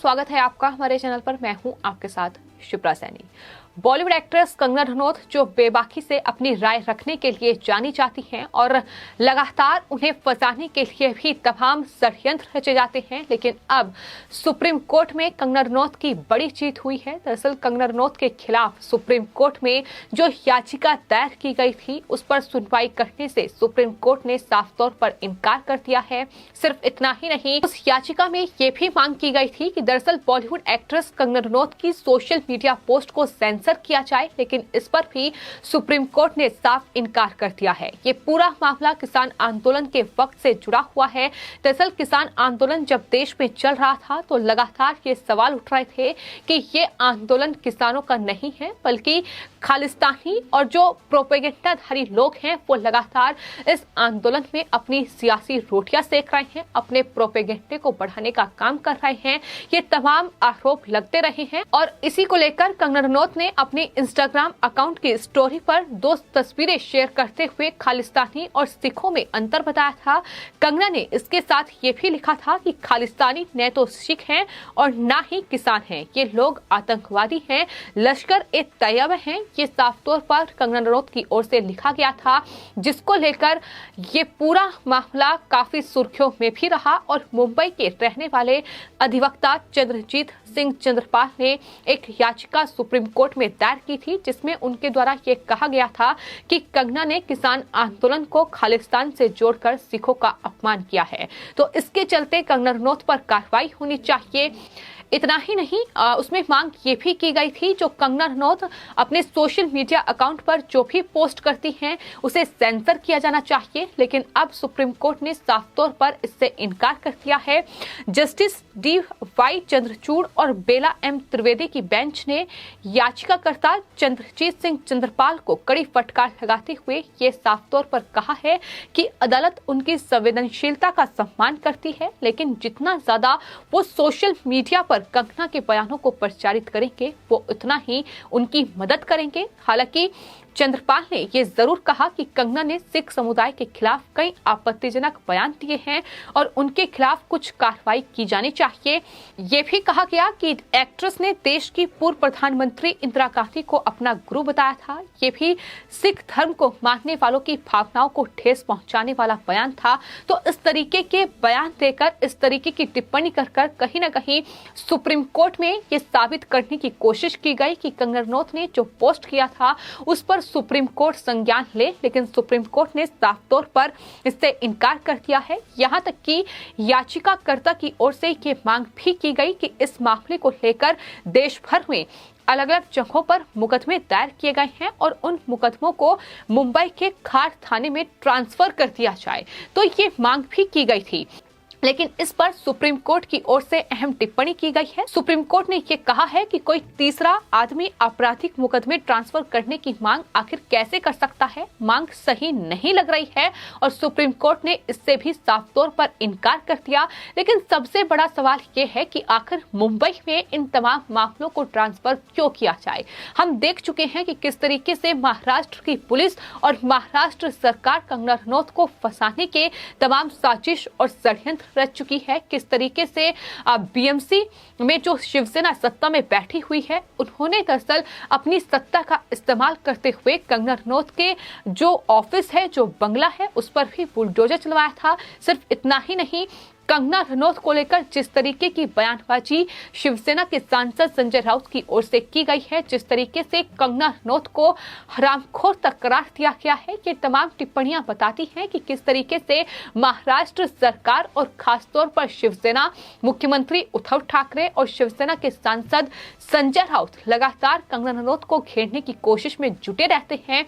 स्वागत है आपका हमारे चैनल पर। मैं हूं आपके साथ शिप्रा सैनी। बॉलीवुड एक्ट्रेस कंगना रनौत जो बेबाकी से अपनी राय रखने के लिए जानी जाती हैं और लगातार उन्हें फंसाने के लिए भी तमाम षड्यंत्र रचे जाते हैं, लेकिन अब सुप्रीम कोर्ट में कंगना रनौत की बड़ी जीत हुई है। दरअसल कंगना रनौत के खिलाफ सुप्रीम कोर्ट में जो याचिका दायर की गई थी उस पर सुनवाई करने से सुप्रीम कोर्ट ने साफ तौर पर इनकार कर दिया है। सिर्फ इतना ही नहीं, उस याचिका में ये भी मांग की गई थी कि दरअसल बॉलीवुड एक्ट्रेस कंगना रनौत की सोशल मीडिया पोस्ट को सेंसर किया जाए, लेकिन इस पर भी सुप्रीम कोर्ट ने साफ इनकार कर दिया है। ये पूरा मामला किसान आंदोलन के वक्त से जुड़ा हुआ है। दरअसल किसान आंदोलन जब देश में चल रहा था तो लगातार ये सवाल उठ रहे थे कि ये आंदोलन किसानों का नहीं है, बल्कि खालिस्तानी और जो प्रोपेगेंडाधारी लोग हैं वो लगातार इस आंदोलन में अपनी सियासी रोटियां सेक रहे हैं, अपने प्रोपेगेंडे को बढ़ाने का काम कर रहे हैं। ये तमाम आरोप लगते रहे हैं और इसी को लेकर कंगना रनौत ने अपने इंस्टाग्राम अकाउंट की स्टोरी पर 2 तस्वीरें शेयर करते हुए खालिस्तानी और सिखों में अंतर बताया था। कंगना ने इसके साथ ये भी लिखा था कि खालिस्तानी न तो सिख हैं और ना ही किसान हैं, ये लोग आतंकवादी हैं, लश्कर ए तैयबा हैं। ये साफ तौर पर कंगना रनौत की ओर से लिखा गया था, जिसको लेकर ये पूरा मामला काफी सुर्खियों में भी रहा और मुंबई के रहने वाले अधिवक्ता चंद्रजीत सिंह चंद्रपाल ने एक याचिका सुप्रीम कोर्ट में दायर की थी, जिसमें उनके द्वारा ये कहा गया था कि कंगना ने किसान आंदोलन को खालिस्तान से जोड़कर सिखों का अपमान किया है, तो इसके चलते कंगना रनौत पर कार्रवाई होनी चाहिए। इतना ही नहीं, उसमें मांग ये भी की गई थी जो कंगना रनौत अपने सोशल मीडिया अकाउंट पर जो भी पोस्ट करती हैं उसे सेंसर किया जाना चाहिए, लेकिन अब सुप्रीम कोर्ट ने साफ तौर पर इससे इनकार कर दिया है। Justice D.Y.. चंद्रचूड़ और बेला एम. त्रिवेदी की बेंच ने याचिकाकर्ता चंद्रजीत सिंह चंद्रपाल को कड़ी फटकार लगाते हुए ये साफ तौर पर कहा है कि अदालत उनकी संवेदनशीलता का सम्मान करती है, लेकिन जितना ज्यादा वो सोशल मीडिया पर कंगना के बयानों को प्रचारित करेंगे वो उतना ही उनकी मदद करेंगे। हालांकि चंद्रपाल ने ये जरूर कहा कि कंगना ने सिख समुदाय के खिलाफ कई आपत्तिजनक बयान दिए हैं और उनके खिलाफ कुछ कार्रवाई की जानी चाहिए। ये भी कहा गया कि एक्ट्रेस ने देश की पूर्व प्रधानमंत्री इंदिरा गांधी को अपना गुरु बताया था। ये भी सिख धर्म को मानने वालों की भावनाओं को ठेस पहुंचाने वाला बयान था। तो इस तरीके के बयान देकर, इस तरीके की टिप्पणी कर कहीं न कहीं सुप्रीम कोर्ट में ये साबित करने की कोशिश की गई कि कंगना रनौत ने जो पोस्ट किया था उस पर सुप्रीम कोर्ट संज्ञान ले, लेकिन सुप्रीम कोर्ट ने साफ तौर पर इससे इनकार कर दिया है। यहां तक कि याचिकाकर्ता की ओर से ये मांग भी की गई कि इस मामले को लेकर देश भर में अलग अलग जगहों पर मुकदमे दायर किए गए हैं और उन मुकदमों को मुंबई के खार थाने में ट्रांसफर कर दिया जाए, तो ये मांग भी की गई थी। लेकिन इस पर सुप्रीम कोर्ट की ओर से अहम टिप्पणी की गई है। सुप्रीम कोर्ट ने ये कहा है कि कोई तीसरा आदमी आपराधिक मुकदमे ट्रांसफर करने की मांग आखिर कैसे कर सकता है, मांग सही नहीं लग रही है और सुप्रीम कोर्ट ने इससे भी साफ तौर पर इनकार कर दिया। लेकिन सबसे बड़ा सवाल ये है कि आखिर मुंबई में इन तमाम मामलों को ट्रांसफर क्यों किया जाए। हम देख चुके हैं कि किस तरीके से महाराष्ट्र की पुलिस और महाराष्ट्र सरकार कंगना रनौत को फंसाने के तमाम साजिश और षड्यंत्र रच चुकी है। किस तरीके से बीएमसी में जो शिवसेना सत्ता में बैठी हुई है, उन्होंने दरअसल अपनी सत्ता का इस्तेमाल करते हुए कंगना रनौत के जो ऑफिस है, जो बंगला है, उस पर भी बुलडोजर चलवाया था। सिर्फ इतना ही नहीं, कंगना रनौत को लेकर जिस तरीके की बयानबाजी शिवसेना के सांसद संजय राउत की ओर से की गई है, जिस तरीके से कंगना रनौत को हरामखोर तक करार दिया गया है, ये तमाम टिप्पणियां बताती हैं कि किस तरीके से महाराष्ट्र सरकार और खासतौर पर शिवसेना, मुख्यमंत्री उद्धव ठाकरे और शिवसेना के सांसद संजय राउत लगातार कंगना रनौत को घेरने की कोशिश में जुटे रहते हैं।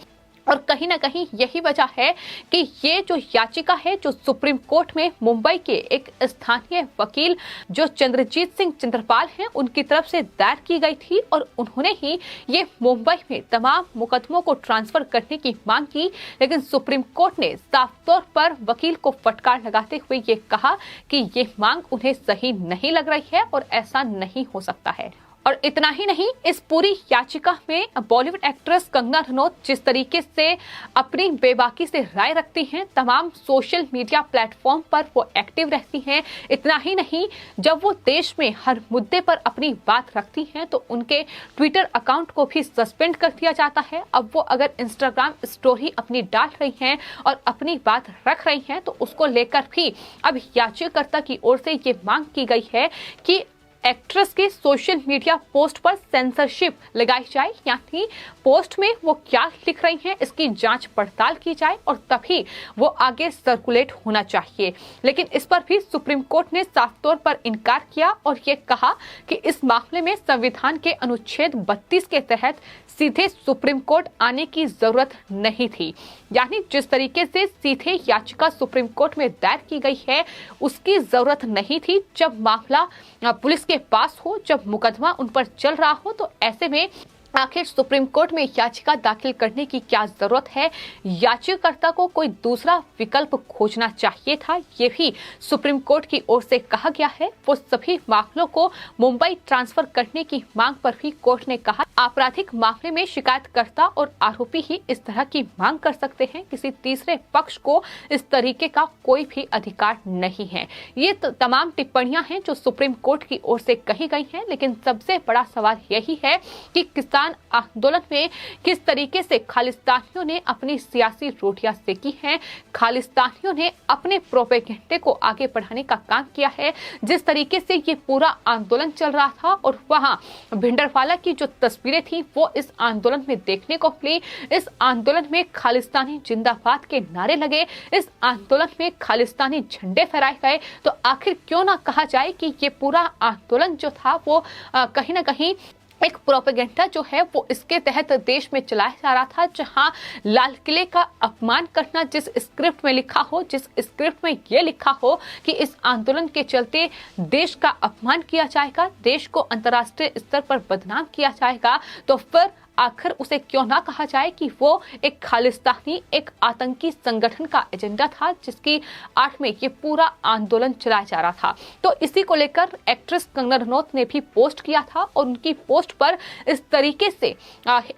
और कहीं ना कहीं यही वजह है कि ये जो याचिका है, जो सुप्रीम कोर्ट में मुंबई के एक स्थानीय वकील जो चंद्रजीत सिंह चंद्रपाल हैं, उनकी तरफ से दायर की गई थी और उन्होंने ही ये मुंबई में तमाम मुकदमों को ट्रांसफर करने की मांग की। लेकिन सुप्रीम कोर्ट ने साफ तौर पर वकील को फटकार लगाते हुए ये कहा कि ये मांग उन्हें सही नहीं लग रही है और ऐसा नहीं हो सकता है। और इतना ही नहीं, इस पूरी याचिका में बॉलीवुड एक्ट्रेस कंगना रनौत जिस तरीके से अपनी बेबाकी से राय रखती हैं, तमाम सोशल मीडिया प्लेटफॉर्म पर वो एक्टिव रहती हैं, इतना ही नहीं, जब वो देश में हर मुद्दे पर अपनी बात रखती हैं तो उनके ट्विटर अकाउंट को भी सस्पेंड कर दिया जाता है। अब वो अगर इंस्टाग्राम स्टोरी अपनी डाल रही हैं और अपनी बात रख रही हैं तो उसको लेकर भी अब याचिकाकर्ता की ओर से ये मांग की गई है कि एक्ट्रेस के सोशल मीडिया पोस्ट पर सेंसरशिप लगाई जाए, यानी पोस्ट में वो क्या लिख रही हैं इसकी जांच पड़ताल की जाए और तभी वो आगे सर्कुलेट होना चाहिए। लेकिन इस पर भी सुप्रीम कोर्ट ने साफ तौर पर इनकार किया और ये कहा कि इस मामले में संविधान के अनुच्छेद 32 के तहत सीधे सुप्रीम कोर्ट आने की जरूरत नहीं थी। यानी जिस तरीके से सीधे याचिका सुप्रीम कोर्ट में दायर की गई है उसकी जरूरत नहीं थी। जब मामला पुलिस के पास हो, जब मुकदमा उन पर चल रहा हो, तो ऐसे में आखिर सुप्रीम कोर्ट में याचिका दाखिल करने की क्या जरूरत है? याचिकाकर्ता को कोई दूसरा विकल्प खोजना चाहिए था, ये भी सुप्रीम कोर्ट की ओर से कहा गया है। वो सभी मामलों को मुंबई ट्रांसफर करने की मांग पर भी कोर्ट ने कहा आपराधिक मामले में शिकायतकर्ता और आरोपी ही इस तरह की मांग कर सकते हैं, किसी तीसरे पक्ष को इस तरीके का कोई भी अधिकार नहीं है। ये तमाम टिप्पणियां हैं जो सुप्रीम कोर्ट की ओर से कही गई हैं, लेकिन सबसे बड़ा सवाल यही है कि किसान आंदोलन में किस तरीके से खालिस्तानियों ने अपनी सियासी रोटियां सेकी हैं, खालिस्तानियों ने अपने प्रोपेगेंडे को आगे बढ़ाने का काम किया है। जिस तरीके से ये पूरा आंदोलन चल रहा था और वहां भिंडरवाला की जो तस्वीरें थी वो इस आंदोलन में देखने को मिली। इस आंदोलन में खालिस्तानी जिंदाबाद के नारे लगे, इस आंदोलन में खालिस्तानी झंडे फहराए गए। तो आखिर क्यों ना कहा जाए कि ये पूरा आंदोलन जो था वो कहीं ना कहीं एक प्रोपेगेंडा जो है वो इसके तहत देश में चलाया जा रहा था, जहां लाल किले का अपमान करना जिस स्क्रिप्ट में लिखा हो, जिस स्क्रिप्ट में ये लिखा हो कि इस आंदोलन के चलते देश का अपमान किया जाएगा, देश को अंतर्राष्ट्रीय स्तर पर बदनाम किया जाएगा, तो फिर आखिर उसे क्यों ना कहा जाए कि वो एक खालिस्तानी, एक आतंकी संगठन का एजेंडा था जिसकी आड़ में ये पूरा आंदोलन चलाया जा रहा था। तो इसी को लेकर एक्ट्रेस कंगना रनौत ने भी पोस्ट किया था और उनकी पोस्ट पर इस तरीके से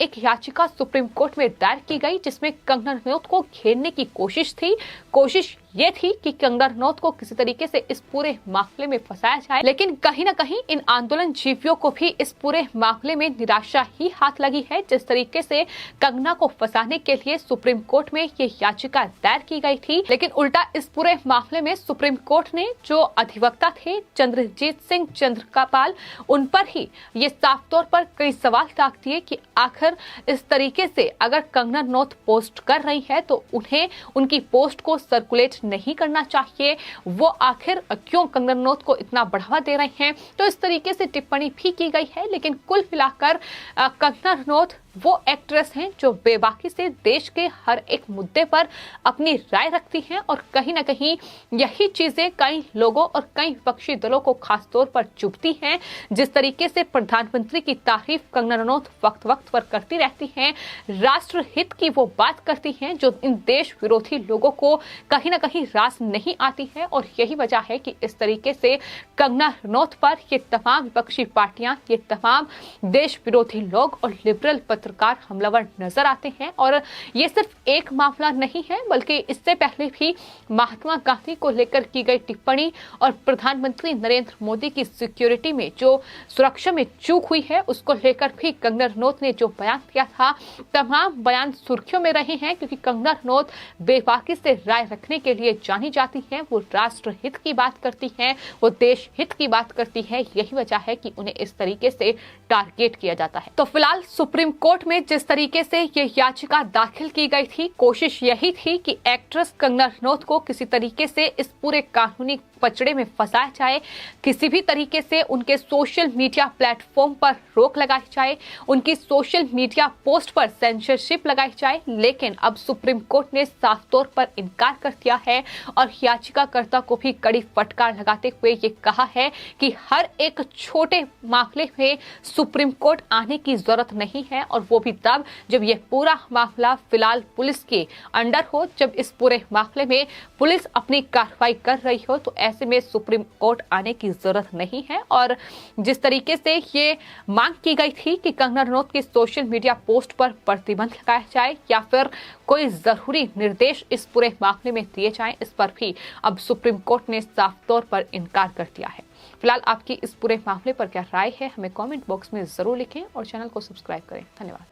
एक याचिका सुप्रीम कोर्ट में दायर की गई जिसमें कंगना रनौत को घेरने की कोशिश थी। कोशिश ये थी कि कंगना रनौत को किसी तरीके से इस पूरे मामले में फंसाया जाए, लेकिन कहीं ना कहीं इन आंदोलन जीवियों को भी इस पूरे मामले में निराशा ही हाथ लगी है। जिस तरीके से कंगना को फंसाने के लिए सुप्रीम कोर्ट में ये याचिका दायर की गई थी, लेकिन उल्टा इस पूरे मामले में सुप्रीम कोर्ट ने जो अधिवक्ता थे चंद्रजीत सिंह चंद्रकापाल, उन पर ही ये साफ तौर पर कई सवाल दाग दिए कि आखिर इस तरीके से अगर कंगना रनौत पोस्ट कर रही है तो उन्हें उनकी पोस्ट को सर्कुलेट नहीं करना चाहिए। वो आखिर क्यों कंगना रनौत को इतना बढ़ावा दे रहे हैं? तो इस तरीके से टिप्पणी भी की गई है, लेकिन कुल मिलाकर कंगना रनौत वो एक्ट्रेस हैं जो बेबाकी से देश के हर एक मुद्दे पर अपनी राय रखती हैं और कहीं ना कहीं यही चीजें कई लोगों और कई विपक्षी दलों को खास तौर पर चुभती हैं। जिस तरीके से प्रधानमंत्री की तारीफ कंगना रनौत वक्त वक्त पर करती रहती हैं, राष्ट्र हित की वो बात करती हैं जो इन देश विरोधी लोगों को कहीं ना कहीं रास नहीं आती है, और यही वजह है कि इस तरीके से कंगना रनौत पर ये तमाम विपक्षी पार्टियां, ये तमाम देश विरोधी लोग और लिबरल पत्रकार हमलावर नजर आते हैं। और ये सिर्फ एक मामला नहीं है, बल्कि इससे पहले भी महात्मा गांधी को लेकर की गई टिप्पणी और प्रधानमंत्री नरेंद्र मोदी की सिक्योरिटी में जो सुरक्षा में चूक हुई है उसको लेकर भी कंगना रनौत ने जो बयान दिया था, तमाम बयान सुर्खियों में रहे हैं, क्योंकि कंगना रनौत बेबाकी से राय रखने के लिए जानी जाती है। वो राष्ट्र हित की बात करती हैं, वो देश हित की बात करती है। यही वजह है कि उन्हें इस तरीके से टारगेट किया जाता है। तो फिलहाल सुप्रीम कोर्ट में जिस तरीके से ये याचिका दाखिल की गई थी, कोशिश यही थी कि एक्ट्रेस कंगना रनौत को किसी तरीके से इस पूरे कानूनी पचड़े में फंसाया जाए, किसी भी तरीके से उनके सोशल मीडिया प्लेटफॉर्म पर रोक लगाई जाए, उनकी सोशल मीडिया पोस्ट पर सेंसरशिप लगाई जाए। लेकिन अब सुप्रीम कोर्ट ने साफ तौर पर इनकार कर दिया है और याचिकाकर्ता को भी कड़ी फटकार लगाते हुए ये कहा है कि हर एक छोटे मामले में सुप्रीम कोर्ट आने की जरूरत नहीं है और और वो भी तब जब ये पूरा मामला फिलहाल पुलिस के अंडर हो, जब इस पूरे मामले में पुलिस अपनी कार्रवाई कर रही हो। तो ऐसे में सुप्रीम कोर्ट आने की जरूरत नहीं है। और जिस तरीके से ये मांग की गई थी कि कंगना रनौत की सोशल मीडिया पोस्ट पर प्रतिबंध लगाया जाए या फिर कोई जरूरी निर्देश इस पूरे मामले में दिए जाएं, इस पर भी अब सुप्रीम कोर्ट ने साफ तौर पर इनकार कर दिया है। फिलहाल आपकी इस पूरे मामले पर क्या राय है, हमें कमेंट बॉक्स में जरूर लिखें और चैनल को सब्सक्राइब करें। धन्यवाद।